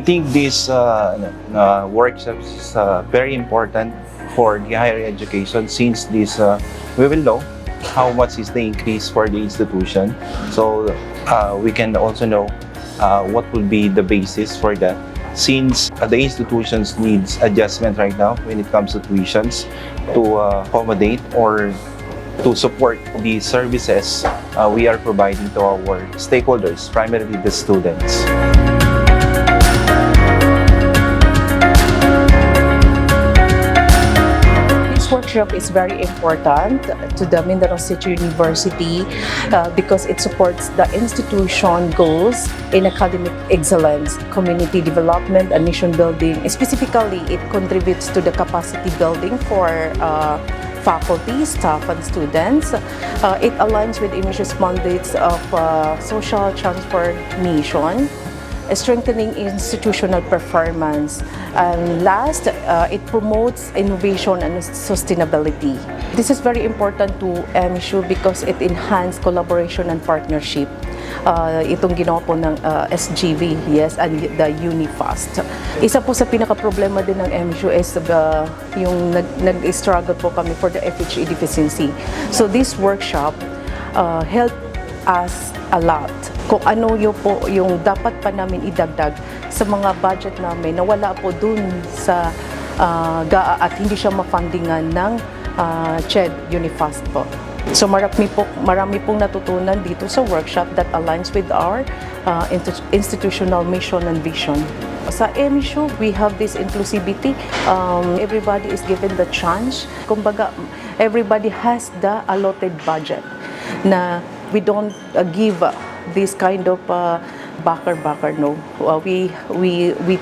think this workshop is very important for the higher education, since this we will know how much is the increase for the institution. So we can also know what will be the basis for that, since the institutions needs adjustment right now when it comes to tuitions to accommodate or to support the services we are providing to our stakeholders, primarily the students. This workshop is very important to the Mindanao State University because it supports the institution goals in academic excellence, community development, and nation building. Specifically, it contributes to the capacity building for faculty, staff, and students. It aligns with ambitious mandates of social transformation, strengthening institutional performance, and last, it promotes innovation and sustainability. This is very important to MSU because it enhances collaboration and partnership. Itong ginawa po ng SGV, yes, and the UniFAST. Isa po sa pinaka-problema din ng MSU is yung nag-struggle po kami for the FHE deficiency. So this workshop helped us a lot. Kung ano yung dapat pa namin idagdag sa mga budget namin na wala po dun sa GAA at hindi siya mafundingan ng CHED UniFAST po. So marami pong natutunan dito sa workshop that aligns with our institutional mission and vision. Sa MSU, we have this inclusivity. Everybody is given the chance. Kumbaga, everybody has the allotted budget na we don't give this kind of backer, no. We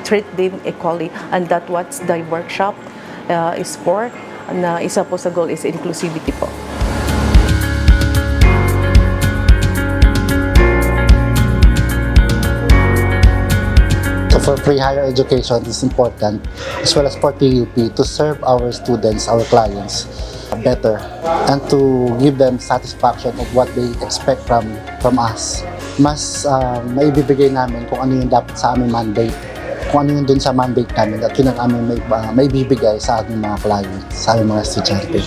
treat them equally, and that's what the workshop is for. Na isa po sa goal is inclusivity po. So for pre-higher education, it's important, as well as for PUP, to serve our students, our clients, better, and to give them satisfaction of what they expect from us. Mas maibibigay namin kung ano yung dapat sa aming mandate, kung ano yung dun sa mandate namin, at yun ang aming maibibigay sa aming mga clients, sa aming mga estudyante.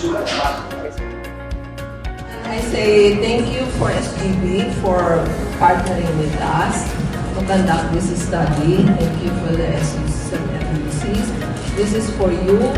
I say thank you for SGB for partnering with us to conduct this study. Thank you for the SUs and NUCs. This is for you.